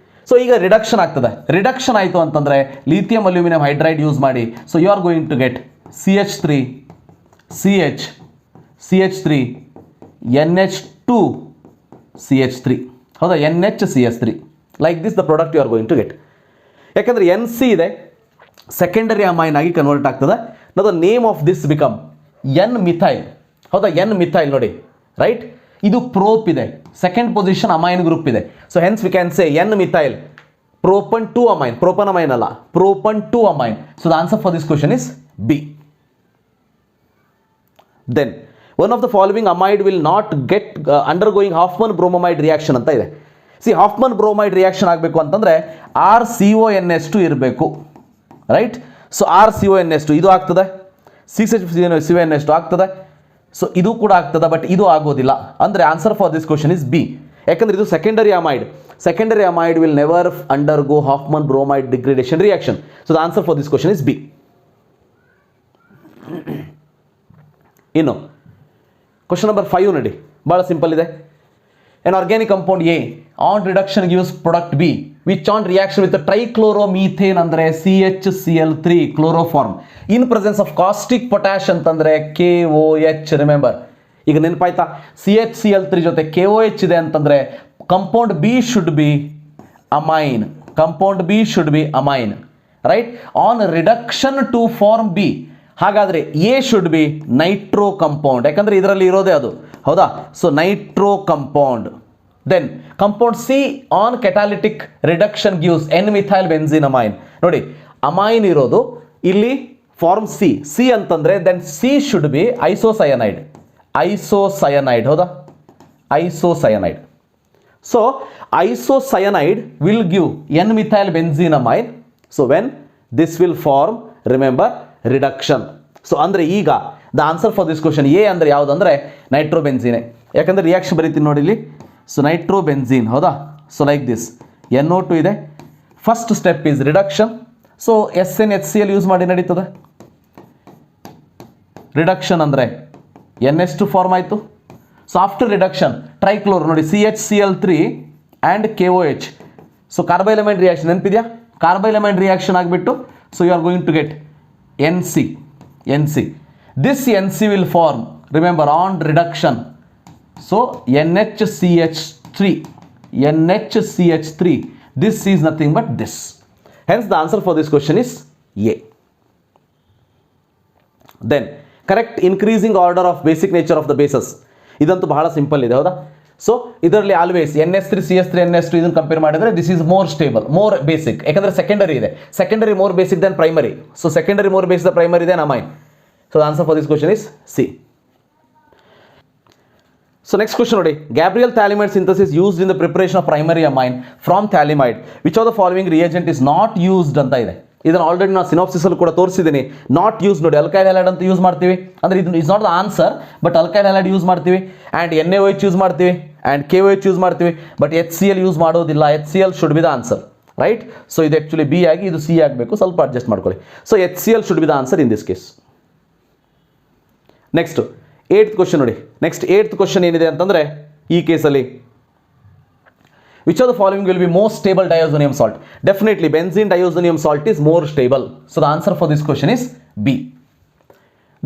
So ಈಗ ರಿಡಕ್ಷನ್ ಆಗ್ತದೆ. ರಿಡಕ್ಷನ್ ಆಯಿತು ಅಂತಂದರೆ ಲಿಥಿಯಂ ಅಲ್ಯೂಮಿನಿಯಂ ಹೈಡ್ರೈಡ್ ಯೂಸ್ ಮಾಡಿ. So you are going to get CH3 CH CH3 NH2 CH3, ಹೌದಾ, NHCH3. Like this the product you are going to get. ಯಾಕಂದರೆ NC ಇದೆ, secondary amine ಆಗಿ convert ಆಗ್ತದೆ. ನಾವು the name of this become N methyl, ಹೌದಾ, N methyl ನೋಡಿ, right. ಇದು prop ಇದೆ, ಸೆಕೆಂಡ್ ಪೊಸಿಷನ್ ಅಮೈನ್ ಗ್ರೂಪ್ ಇದೆ. So hence we can say N methyl propan 2 amine, propanamine ಅಲ್ಲ, propan 2 amine. So the answer for this question is B. Then one of the following amide will not get undergoing Hoffman bromamide reaction ಅಂತ ಇದೆ. C Hofmann bromide reaction ಆಗಬೇಕು ಅಂತಂದ್ರೆ RCONS2 ಇರಬೇಕು, right. So RCONS2 ಇದು ಆಗ್ತದೆ, CH2 ಆಗ್ತದೆ, so ಇದು ಕೂಡ ಆಗ್ತದೆ, ಬಟ್ ಇದು ಆಗೋದಿಲ್ಲ. ಅಂದರೆ answer for this question is B. ಯಾಕಂದ್ರೆ ಇದು secondary amide. Secondary amide will never undergo Hoffman bromide degradation reaction. So the answer for this question is B. Question number 5 ನೋಡಿ, ಬಹಳ ಸಿಂಪಲ್ ಇದೆ. An organic compound A on reduction gives product B which on reaction with the trichloromethane ಅಂದರೆ CHCl3 chloroform in presence of caustic potash ಅಂತಂದ್ರೆ KOH. Remember, ಈಗ ನೆನಪಾಯ್ತಾ, CHCl3 ಜೊತೆ KOH ಇದೆ ಅಂತಂದ್ರೆ compound B should be amine. Compound B should be amine, right? On reduction to form B, ಹಾಗಾದ್ರೆ A should be nitro compound, ಯಾಕಂದ್ರೆ ಇದರಲ್ಲಿ ಇರೋದೇ ಅದು, ಹೌದಾ? So nitro compound. Then compound C on catalytic reduction gives N-methyl benzene amine. ನೋಡಿ, amine ಇರೋದು ಇಲ್ಲಿ form C ಅಂತಂದ್ರೆ then C should be isocyanide. ಹೌದಾ? ಐಸೋಸಯನೈಡ್. So isocyanide will give N-methyl benzene amine. So when this will form, remember, reduction. So ಅಂದ್ರೆ ಈಗ the answer for this question A ಅಂದ್ರೆ ಯಾವುದು ಅಂದ್ರೆ ನೈಟ್ರೋಬೆನ್ಝೀನ್. ಯಾಕಂದ್ರೆ ರಿಯಾಕ್ಷನ್ ಬರೀತೀನಿ ನೋಡಿ ಇಲ್ಲಿ. ಸೊ ನೈಟ್ರೋಬೆನ್ಝೀನ್, ಹೌದಾ? ಸೊ ಲೈಕ್ ದಿಸ್ NO2 ಇದೆ. First step is reduction. So SnHCl use ಮಾಡಿ ನಡೀತದೆ. ರಿಡಕ್ಷನ್ ಅಂದರೆ NH2 ಫಾರ್ಮ್ ಆಯಿತು. ಸೊ ಆಫ್ಟರ್ ರಿಡಕ್ಷನ್ ಟ್ರೈಕ್ಲೋರ್ ನೋಡಿ, CHCl3 and KOH. So carbylamine reaction ನೆನಪಿದೆಯಾ? ಕಾರ್ಬೈಲಮೈನ್ ರಿಯಾಕ್ಷನ್ ಆಗಿಬಿಟ್ಟು so you are going to get NC. This NC will form, remember, on reduction. So NHCH3. This is nothing but this. Hence the answer for this question is A. Then correct increasing order of basic nature of the bases. ಇದಂತೂ ಬಹಳ simple ಇದೆ, ಹೌದಾ? So ಇದರಲ್ಲಿ always NH3 CH3 NH2 ಇದನ್ನು compare ಮಾಡಿದ್ರೆ this is more stable, more basic. ಯಾಕಂದ್ರೆ secondary ಇದೆ, secondary more basic then primary. So secondary more basic the primary then amine. So answer for this question is C. So next question ನೋಡಿ, Gabriel phthalimide synthesis used in the preparation of primary amine from phthalimide which of the following reagent is not used ಅಂತ ಇದೆ. ಇದನ್ನು already ನಾನು synopsis ಅಲ್ಲಿ ಕೂಡ ತೋರಿಸಿದ್ದೀನಿ. Not use ನೋಡಿ, alkyl halide ಅಂತ ಯೂಸ್ ಮಾಡ್ತೀವಿ, ಅಂದರೆ ಇದು is not the answer, but alkyl halide use ಮಾಡ್ತೀವಿ, ಆ್ಯಂಡ್ NaOH ಯೂಸ್ ಮಾಡ್ತೀವಿ, ಆ್ಯಂಡ್ KOH ಯೂಸ್ ಮಾಡ್ತೀವಿ, ಬಟ್ HCl ಯೂಸ್ ಮಾಡೋದಿಲ್ಲ. HCl should be the answer, right? So ಇದು ಆ್ಯಕ್ಚುಲಿ B ಆಗಿ ಇದು C ಆಗಬೇಕು, ಸ್ವಲ್ಪ ಅಡ್ಜಸ್ಟ್ ಮಾಡ್ಕೊಳ್ಳಿ. So HCl should be the answer in this case. Next 8th question ನೋಡಿ. ನೆಕ್ಸ್ಟ್ 8th ಕ್ವಶನ್ ಏನಿದೆ ಅಂತಂದರೆ ಈ ಕೇಸಲ್ಲಿ which of the following will be most stable diazonium salt? Definitely benzene diazonium salt is more stable. So the answer for this question is B.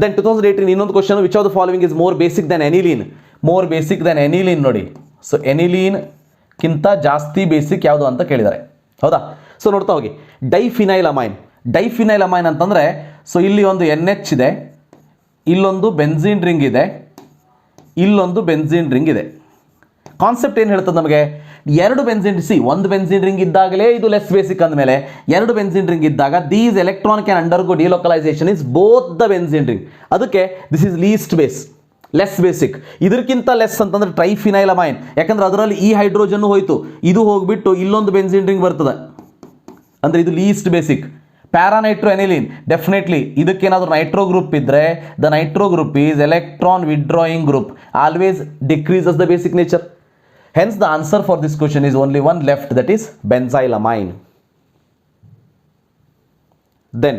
Then 2018 ಇನ್ನೊಂದು question, which of the following is more basic than aniline? More basic than aniline ನೋಡಿ. So ಎನಿಲೀನ್ ಕಿಂತ ಜಾಸ್ತಿ basic ಯಾವುದು ಅಂತ ಕೇಳಿದ್ದಾರೆ, ಹೌದಾ? So ನೋಡ್ತಾ ಹೋಗಿ, ಡೈಫಿನೈಲ್ ಅಮೈನ್ ಅಂತಂದರೆ ಸೊ ಇಲ್ಲಿ ಒಂದು NH ಇದೆ, ಇಲ್ಲೊಂದು ಬೆನ್ಝೀನ್ ರಿಂಗ್ ಇದೆ, ಇಲ್ಲೊಂದು ಬೆನ್ಝೀನ್ ರಿಂಗ್ ಇದೆ. ಕಾನ್ಸೆಪ್ಟ್ ಏನು ಹೇಳ್ತದೆ ನಮಗೆ? ಎರಡು ಬೆನ್ಝೀನ್ ಒಂದು ಬೆನ್ಝೀನ್ ರಿಂಗ್ ಇದ್ದಾಗಲೇ ಇದು ಲೆಸ್ ಬೇಸಿಕ್ ಅಂದಮೇಲೆ ಎರಡು ಬೆನ್ಝೀನ್ ರಿಂಗ್ ಇದ್ದಾಗ these electron can undergo delocalization is both the benzene ring. ಅದಕ್ಕೆ this is least less basic. ಇದಕ್ಕಿಂತ ಲೆಸ್ ಅಂತಂದ್ರೆ ಟ್ರೈಫಿನೈಲ್ ಅಮೈನ್, ಯಾಕಂದ್ರೆ ಅದರಲ್ಲಿ ಈ ಹೈಡ್ರೋಜನ್ ಹೋಯ್ತು, ಇದು ಹೋಗ್ಬಿಟ್ಟು ಇಲ್ಲೊಂದು ಬೆನ್ಝೀನ್ ರಿಂಗ್ ಬರ್ತದೆ, ಅಂದರೆ ಇದು least basic. Paranitro aniline, definitely ಇದಕ್ಕೇನಾದರೂ ನೈಟ್ರೋ ಗ್ರೂಪ್ ಇದ್ದರೆ the nitro group is electron withdrawing group, always decreases the basic nature. Hence the answer for this question is only one left, that is benzylamine. Then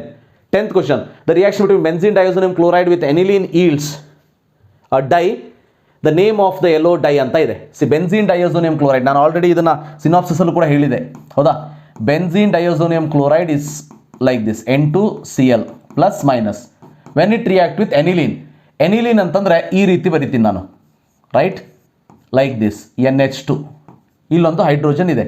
10th question, the reaction between benzene diazonium chloride with aniline yields a dye. The name of the yellow dye ಅಂತ ಇದೆ. C benzene diazonium chloride, ನಾನು already ಇದನ್ನು synopsis ಅಲ್ಲೂ ಕೂಡ ಹೇಳಿದೆ, ಹೌದಾ? Benzene diazonium chloride is like this N2Cl plus minus. When it react with aniline ಅಂತಂದರೆ ಈ ರೀತಿ ಬರಿತೀನಿ ನಾನು, ರೈಟ್? ಲೈಕ್ ದಿಸ್ NH2, ಇಲ್ಲೊಂದು ಹೈಡ್ರೋಜನ್ ಇದೆ,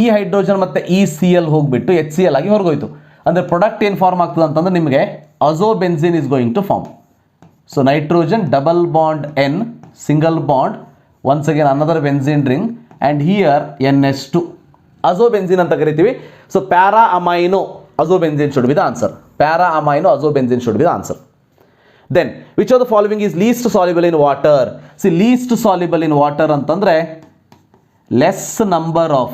ಈ ಹೈಡ್ರೋಜನ್ ಮತ್ತು ಈ Cl ಹೋಗಿಬಿಟ್ಟು HCl ಆಗಿ ಹೊರಗೋಯ್ತು. ಅಂದರೆ ಪ್ರಾಡಕ್ಟ್ ಏನು ಫಾರ್ಮ್ ಆಗ್ತದೆ ಅಂತಂದ್ರೆ ನಿಮಗೆ azobenzene is going to form. So nitrogen double bond N, single bond once again another benzene ring and here NH2 azobenzene ಅಂತ ಕರಿತೀವಿ. So para amino azobenzene should be the answer. Para amino azobenzene should be the answer. Then which of the following is least soluble in water? See, least soluble in water ಅಂತಂದ್ರೆ less number of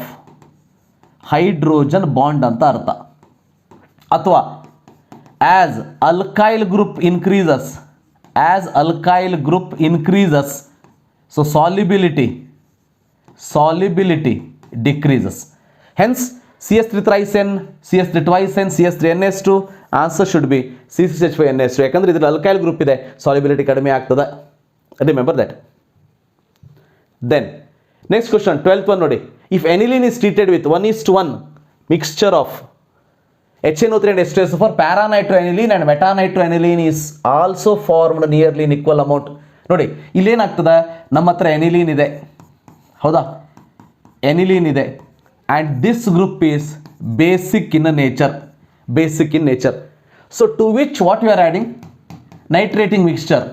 hydrogen bond ಅಂತ ಅರ್ಥ. ಅಥವಾ as alkyl group increases, so solubility decreases. Hence CS3 trisene, CS3 twisene, CS3 NH2 answer should be C6H5NH2. ಯಾಕಂದ್ರೆ ಇದ್ರಲ್ಲಿ alkyl group ಇದೆ, solubility ಕಡಿಮೆ ಆಗ್ತದೆ. Remember that. Then next question 12th one ನೋಡಿ. If aniline is treated with 1:1 mixture of HNO3 and H2SO4, paranitroaniline and metanitroaniline is also formed nearly in equal amount. ನೋಡಿ ಇಲ್ಲೇನಾಗ್ತದೆ, ನಮ್ಮ ಹತ್ರ ಎನಿಲಿನ್ ಇದೆ, ಹೌದಾ, ಎನಿಲಿನ್ ಇದೆ and this group is basic in nature. So to which what we are adding? Nitrating mixture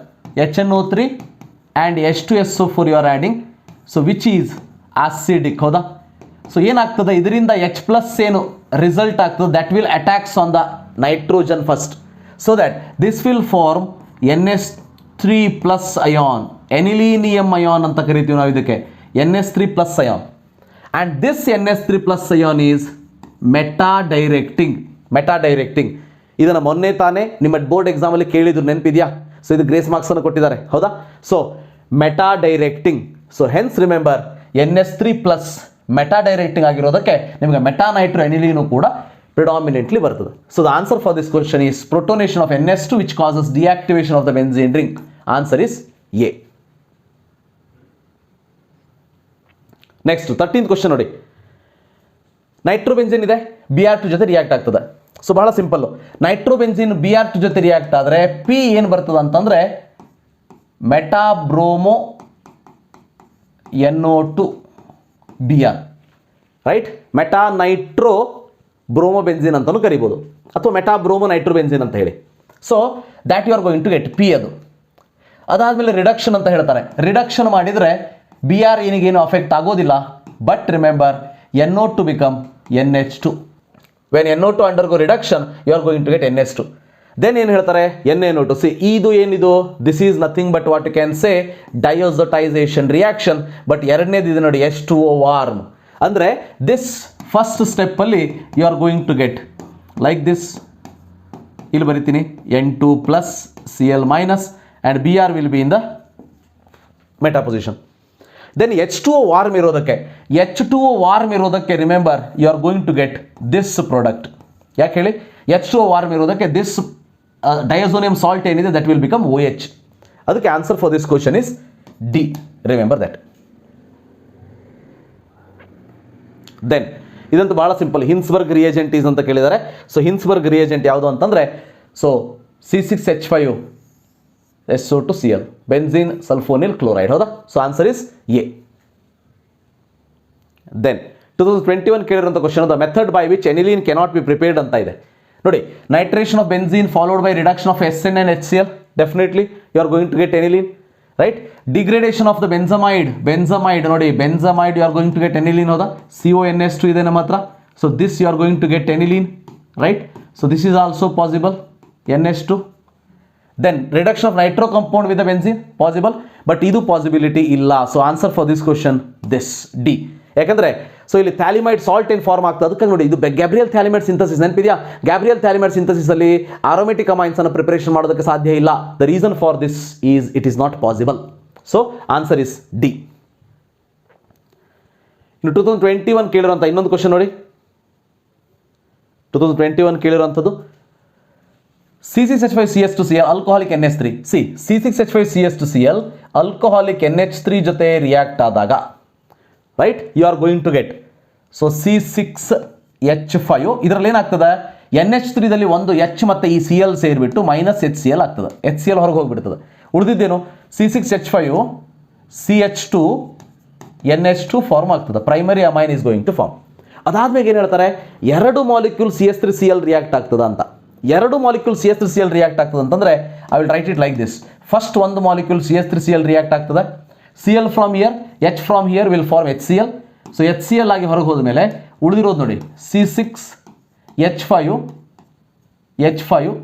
HNO3 and H2SO4 you are adding. So which is acidic, ಹೌದಾ. So ಏನಾಗ್ತದೆ, ಇದರಿಂದ H+ ಏನು ರಿಸಲ್ಟ್ ಆಗ್ತದೆ, that will attacks on the nitrogen first, so that this will form NH3+ ion, anilinium ion ಅಂತ ಕರಿತೀವಿ ನಾವು ಇದಕ್ಕೆ, NH3+ ion. And this NH3+ ion is meta directing. ಇದನ್ನು ಮೊನ್ನೆ ತಾನೇ ನಿಮ್ಮ ಬೋರ್ಡ್ ಎಕ್ಸಾಮಲ್ಲಿ ಕೇಳಿದ್ರು, ನೆನಪಿದೆಯಾ? ಸೊ ಇದು ಗ್ರೇಸ್ ಮಾರ್ಕ್ಸನ್ನು ಕೊಟ್ಟಿದ್ದಾರೆ, ಹೌದಾ. So meta directing. So hence remember NH3+ meta directing ಆಗಿರೋದಕ್ಕೆ ನಿಮಗೆ ಮೆಟಾನೈಟ್ರೋಎನಿಲಿನ್ ಕೂಡ ಪ್ರಿಡಾಮಿನೆಂಟ್ಲಿ ಬರ್ತದೆ. So the answer for this question is protonation of NH2 which causes deactivation of the benzene ring. Answer is A. Next 13th question ನೋಡಿ. Nitrobenzene ಇದೆ, Br2 ಜೊತೆ react ಆಗ್ತದೆ. So ಬಹಳ simple, ನೈಟ್ರೋಬೆನ್ಸಿನ್ Br2 ಜೊತೆ react ಆದರೆ P ಏನು ಬರ್ತದೆ ಅಂತಂದರೆ ಮೆಟಾಬ್ರೋಮೋ NO2 Br, ರೈಟ್. ಮೆಟಾನೈಟ್ರೋ ಬ್ರೋಮೋಬೆನ್ಸಿನ್ ಅಂತಲೂ ಕರಿಬೋದು, ಅಥವಾ ಮೆಟಾಬ್ರೋಮೋ ನೈಟ್ರೋಬೆನ್ಸಿನ್ ಅಂತ ಹೇಳಿ. So that you are going to get P. ಅದಾದಮೇಲೆ ರಿಡಕ್ಷನ್ ಅಂತ ಹೇಳ್ತಾರೆ. ರಿಡಕ್ಷನ್ ಮಾಡಿದರೆ Br ಏನಿಗೇನು ಅಫೆಕ್ಟ್ ಆಗೋದಿಲ್ಲ, but remember NO2 become NH2. When NO2 undergo reduction, you are going to get NH2. Then ಏನು ಹೇಳ್ತಾರೆ, NaNO2. See, ಇದು ಏನಿದು, this is nothing but what you can say diazotization reaction. But ಎರಡನೇದು ಇದೆ ನೋಡಿ, H2O warm. ಅಂದರೆ this first ಸ್ಟೆಪ್ಪಲ್ಲಿ you are going to get like this. ಇಲ್ಲಿ ಬರಿತೀನಿ N2+ Cl- and Br will be in the meta position. Then H2O warm ಇರೋದಕ್ಕೆ remember you are going to get this product. ಯಾಕೆ ಹೇಳಿ, H2O warm ಇರೋದಕ್ಕೆ this diazonium salt ಏನಿದೆ that will become OH. ಅದಕ್ಕೆ answer for this question is D. Remember that. Then ಇದಂತೂ ಭಾಳ simple. Hinsberg reagent is ಅಂತ ಕೇಳಿದ್ದಾರೆ. ಸೊ ಹಿನ್ಸ್ಬರ್ಗ್ ರಿಯೇಜೆಂಟ್ ಯಾವುದು ಅಂತಂದರೆ, so C6H5SO2Cl, benzene sulphonyl chloride, ಹೌದಾ. So answer is A. Then 2021 ಕೇಳಿರುವಂಥ question, the method by which aniline cannot be prepared ಅಂತ ಇದೆ ನೋಡಿ. Nitration of benzene followed by reduction of SN and HCl, definitely you are going to get aniline, right. Degradation of the benzamide ನೋಡಿ, benzamide you are going to get aniline, ಹೌದಾ. CONH2 ಇದೆ ನಮ್ಮ ಹತ್ರ. So this you are going to get aniline, right. So this is also possible, NH2. Then reduction of nitro compound with the benzene possible, but ಇದು possibility ಇಲ್ಲ. So answer for this question this D. ಯಾಕಂದರೆ so ಇಲ್ಲಿ phthalimide salt ಏನು form ಆಗ್ತದೆ, ಅದಕ್ಕೆ ನೋಡಿ ಇದು Gabriel phthalimide synthesis, ನೆನಪಿದೆಯಾ? ಗ್ಯಾಬ್ರಿಯಲ್ ಥ್ಯಾಲಿಮೈಡ್ ಸಿಂಥಸಿಸಲ್ಲಿ ಆರೋಮೆಟಿಕ್ ಅಮೈನ್ಸ್ ಅನ್ನು ಪ್ರಿಪರೇಷನ್ ಮಾಡೋದಕ್ಕೆ ಸಾಧ್ಯ ಇಲ್ಲ. The reason for this is it is not possible. So answer is D. ಇನ್ನು 2021 ಕೇಳಿರುವಂಥ ಇನ್ನೊಂದು ಕ್ವಶನ್ ನೋಡಿ. 2021 ಕೇಳಿರುವಂಥದ್ದು C6H5CS2Cl alcoholic NH3. C C6H5CS2Cl alcoholic NH3 ಜೊತೆ ರಿಯಾಕ್ಟ್ ಆದಾಗ, right, you are going to get so C6H5. ಇದರಲ್ಲಿ ಏನಾಗ್ತದೆ, NH3ದಲ್ಲಿ ಒಂದು H ಮತ್ತು ಈ Cl ಸೇರಿಬಿಟ್ಟು -HCl ಆಗ್ತದೆ. HCl ಹೊರಗೆ ಹೋಗಿಬಿಡ್ತದೆ. ಉಳಿದಿದ್ದೇನು, C6H5 CH2 NH2 ಫಾರ್ಮ್ ಆಗ್ತದೆ. Primary amine is going to form. ಅದಾದ್ಮೇಲೆ ಏನು ಹೇಳ್ತಾರೆ, ಎರಡು ಮಾಲಿಕ್ಯೂಲ್ CS3Cl ರಿಯಾಕ್ಟ್ ಆಗ್ತದೆ ಅಂತ. ಎರಡು ಮಾಲಿಕ್ಯೂಲ್ CS3Cl ರಿಯಾಕ್ಟ್ ಆಗ್ತದೆ ಅಂತಂದರೆ I will write it like this. First ಒಂದು ಮಾಲಿಕ್ಯೂಲ್ CS3Cl ರಿಯಾಕ್ಟ್ ಆಗ್ತದೆ. Cl from here H from here will form HCl. So HCl ಆಗಿ ಹೊರಗೆ ಹೋದ್ಮೇಲೆ ಉಳಿದಿರೋದು ನೋಡಿ C6H5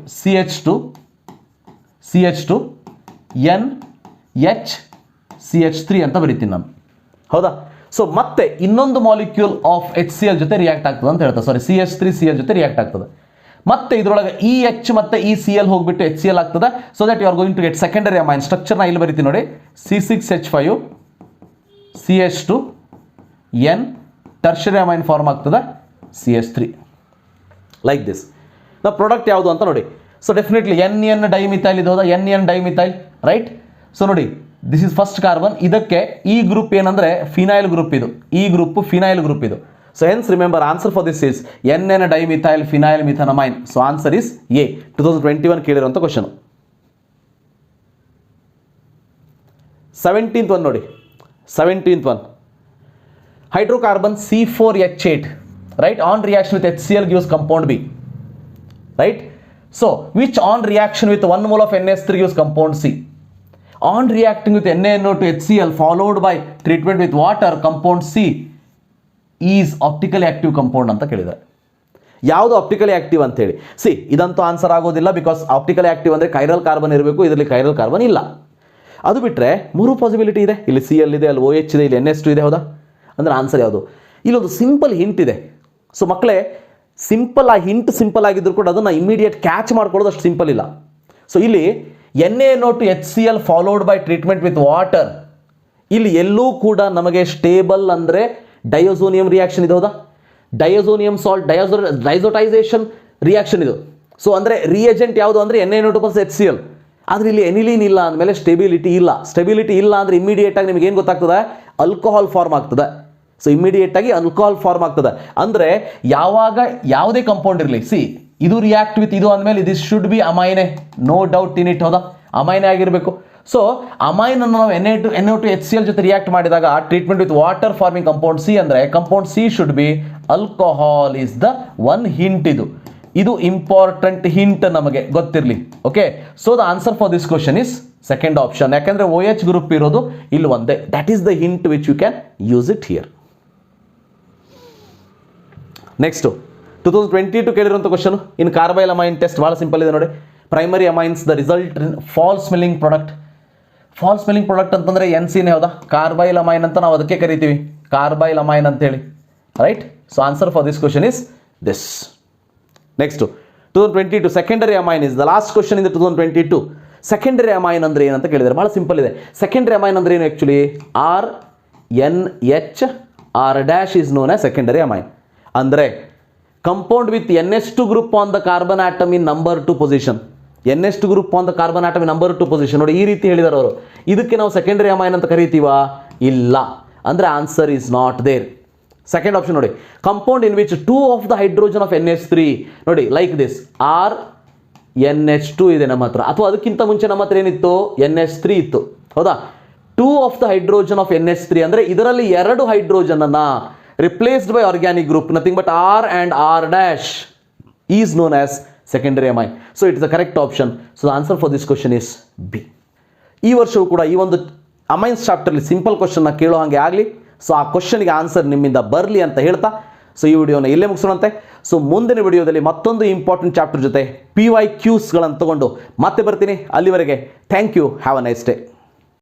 CH2 NHCH3 ಅಂತ ಬರೀತೀನಿ ನಾನು, ಹೌದಾ? ಸೊ ಮತ್ತೆ ಇನ್ನೊಂದು ಮಾಲಿಕ್ಯೂಲ್ ಆಫ್ HCl ಜೊತೆ ರಿಯಾಕ್ಟ್ ಆಗ್ತದೆ ಅಂತ ಹೇಳ್ತಾರೆ, ಸಾರಿ CH3Cl ಜೊತೆ ರಿಯಾಕ್ಟ್ ಆಗ್ತದೆ. ಮತ್ತೆ ಇದರೊಳಗೆ EH ಮತ್ತೆ ECl ಹೋಗ್ಬಿಟ್ಟು HCl ಆಗ್ತದೆ. So that you are going to get secondary amine. ಸ್ಟ್ರಕ್ಚರ್ನ ಇಲ್ಲಿ ಬರೀತೀನಿ ನೋಡಿ, C6H5 CH2 N, tertiary amine form ಆಗ್ತದೆ CH3 like this. The product ಯಾವುದು ಅಂತ ನೋಡಿ. ಸೊ ಡೆಫಿನೆಟ್ಲಿ NN ಡೈಮಿಥೈಲ್ ಇದು, ಹೌದಾ? NN dimethyl, right? ಸೊ ನೋಡಿ, ದಿಸ್ ಇಸ್ ಫಸ್ಟ್ ಕಾರ್ಬನ್. ಇದಕ್ಕೆ ಈ ಗ್ರೂಪ್ ಏನಂದ್ರೆ ಫಿನೈಲ್ ಗ್ರೂಪ್, ಇದು ಈ ಗ್ರೂಪ್ ಫಿನೈಲ್ ಗ್ರೂಪ್ ಇದು. So hence remember answer for this is NN dimethyl phenyl methanamine. So answer is A. 2021 ಕೇಳಿರುವಂಥ ಕ್ವಶನ್. 17th one ನೋಡಿ, 17th one. Hydrocarbon C4H8, right? On reaction with HCl gives compound B, right? So which on reaction with 1 mole of NH3 gives compound C? On reacting with NaNO to HCl followed by treatment with water, compound C is optically active compound ಅಂತ ಕೇಳಿದ್ದಾರೆ. ಯಾವುದು optically active ಅಂತ ಹೇಳಿ, ಇದಂತೂ answer ಆಗೋದಿಲ್ಲ, because optically active ಅಂದರೆ chiral carbon ಇರಬೇಕು, ಇದರಲ್ಲಿ ಕೈರಲ್ ಕಾರ್ಬನ್ ಇಲ್ಲ. ಅದು ಬಿಟ್ಟರೆ 3 ಪಾಸಿಬಿಲಿಟಿ ಇದೆ. ಇಲ್ಲಿ Cl ಇದೆ, ಅಲ್ಲಿ OH ಇದೆ, ಇಲ್ಲಿ NH2 ಇದೆ, ಹೌದಾ? ಅಂದರೆ ಆನ್ಸರ್ ಯಾವುದು? ಇಲ್ಲೊಂದು ಸಿಂಪಲ್ ಹಿಂಟ್ ಇದೆ. ಸೊ ಮಕ್ಕಳೇ, ಸಿಂಪಲ್ ಆ ಹಿಂಟ್ ಸಿಂಪಲ್ ಆಗಿದ್ರು ಕೂಡ ಅದನ್ನು ಇಮಿಡಿಯೇಟ್ ಕ್ಯಾಚ್ ಮಾಡ್ಕೊಳ್ಳೋದು ಅಷ್ಟು ಸಿಂಪಲ್ ಇಲ್ಲ. ಸೊ ಇಲ್ಲಿ NaNO to HCl followed by treatment with water, ಇಲ್ಲಿ ಎಲ್ಲೂ ಕೂಡ ನಮಗೆ ಸ್ಟೇಬಲ್ ಅಂದರೆ ಡಯೋಸೋನಿಯಂ ರಿಯಾಕ್ಷನ್ ಇದೆ, ಹೌದಾ? ಡಯೋಸೋನಿಯಂ ಸಾಲ್ಟ್ ಡೈಸೋಟೈಸೇಷನ್ ರಿಯಾಕ್ಷನ್ ಇದು. ಸೊ ಅಂದರೆ ರಿಯೇಜೆಂಟ್ ಯಾವುದು ಅಂದರೆ NaNO to HCl. ಆದರೆ ಇಲ್ಲಿ ಎನಿಲೀನ್ ಇಲ್ಲ ಅಂದಮೇಲೆ ಸ್ಟೆಬಿಲಿಟಿ ಇಲ್ಲ. ಸ್ಟೆಬಿಲಿಟಿ ಇಲ್ಲ ಅಂದರೆ ಇಮಿಡಿಯೇಟಾಗಿ ನಿಮಗೆ ಏನು ಗೊತ್ತಾಗ್ತದೆ? ಆಲ್ಕೋಹಾಲ್ ಫಾರ್ಮ್ ಆಗ್ತದೆ. ಸೊ ಇಮಿಡಿಯೇಟಾಗಿ ಆಲ್ಕೋಹಾಲ್ ಫಾರ್ಮ್ ಆಗ್ತದೆ. ಅಂದರೆ ಯಾವಾಗ ಯಾವುದೇ ಕಂಪೌಂಡ್ ಇರಲಿ, ಇದು ರಿಯಾಕ್ಟ್ ವಿತ್ ಇದು ಅಂದಮೇಲೆ this should be amine, no doubt in it, ಹೌದಾ? ಅಮೈನೆ ಆಗಿರಬೇಕು. ಸೊ ಅಮೈನ್ ಅನ್ನು ನಾವು NaNO to HCl ಜೊತೆ ರಿಯಾಕ್ಟ್ ಮಾಡಿದಾಗ treatment with water forming compound C ಅಂದರೆ compound C should be alcohol is the one hint. ಇದು ಇಂಪಾರ್ಟೆಂಟ್ ಹಿಂಟ್ ನಮಗೆ ಗೊತ್ತಿರಲಿ. Okay, so the answer for this question is second option. ಯಾಕಂದ್ರೆ OH group ಇರೋದು ಇಲ್ಲಿ ಒಂದೇ. That is the hint which you can use it here. Next 2022 ಕೇಳಿರುವಂಥ question in carbylamine test. ಭಾಳ simple ಇದೆ ನೋಡಿ. Primary amines the result in falls smelling product. False smelling product ಅಂತಂದ್ರೆ NCನೇ, ಹೌದಾ? ಕಾರ್ಬೈಲ್ ಅಮೈನ್ ಅಂತ ನಾವು ಅದಕ್ಕೆ ಕರಿತೀವಿ, ಕಾರ್ಬೈಲ್ ಅಮೈನ್ ಅಂತೇಳಿ, right? So answer for this question is this. Next 2022 secondary amine is the last question in the 2022. Secondary amine ಅಂದ್ರೆ ಏನಂತ ಕೇಳಿದರೆ ಭಾಳ ಸಿಂಪಲ್ ಇದೆ. ಸೆಕೆಂಡರಿ ಅಮೈನ್ ಅಂದ್ರೆ ಏನು? Actually RNH R' is known as secondary amine. ಅಂದರೆ compound with NH2 group on the carbon atom in number 2 position. NH2 group on the carbon atom in number 2 position. ನೋಡಿ, ಈ ರೀತಿ ಹೇಳಿದಾರೆ ಅವರು. ಇದಕ್ಕೆ ನಾವು ಸೆಕೆಂಡರಿ ಅಮೈನ್ ಅಂತ ಕರಿತೀವಾ? ಇಲ್ಲ. ಅಂದರೆ answer is not there. Second option ನೋಡಿ, compound in which 2 of the hydrogen of NH3, ನೋಡಿ ಲೈಕ್ ದಿಸ್ RNH2 ಇದೆ ನಮ್ಮ ಹತ್ರ, ಅಥವಾ ಅದಕ್ಕಿಂತ ಮುಂಚೆ ನಮ್ಮ ಹತ್ರ ಏನಿತ್ತು? NH3 ಇತ್ತು, ಹೌದಾ? 2 of the hydrogen of NH3 ಅಂದರೆ ಇದರಲ್ಲಿ 2 ಹೈಡ್ರೋಜನ್ ಅನ್ನ replaced by organic group, nothing but R and R' is known as secondary amine. So it is the correct option. So the answer for this question is B. ಈ ವರ್ಷವೂ ಕೂಡ ಈ ಒಂದು amines ಚಾಪ್ಟರ್ಲಿ simple ಕ್ವಶನ್ನ ಕೇಳೋ ಹಾಗೆ ಆಗಲಿ. So ಆ ಕ್ವಶನ್ಗೆ ಆನ್ಸರ್ ನಿಮ್ಮಿಂದ ಬರಲಿ ಅಂತ ಹೇಳ್ತಾ, ಸೊ ಈ ವಿಡಿಯೋನ ಇಲ್ಲೇ ಮುಗಿಸೋಣಂತೆ. ಸೊ ಮುಂದಿನ ವಿಡಿಯೋದಲ್ಲಿ ಮತ್ತೊಂದು ಇಂಪಾರ್ಟೆಂಟ್ ಚಾಪ್ಟರ್ ಜೊತೆ PYQsಗಳನ್ನು ತಗೊಂಡು ಮತ್ತೆ ಬರ್ತೀನಿ. ಅಲ್ಲಿವರೆಗೆ thank you, have a nice day.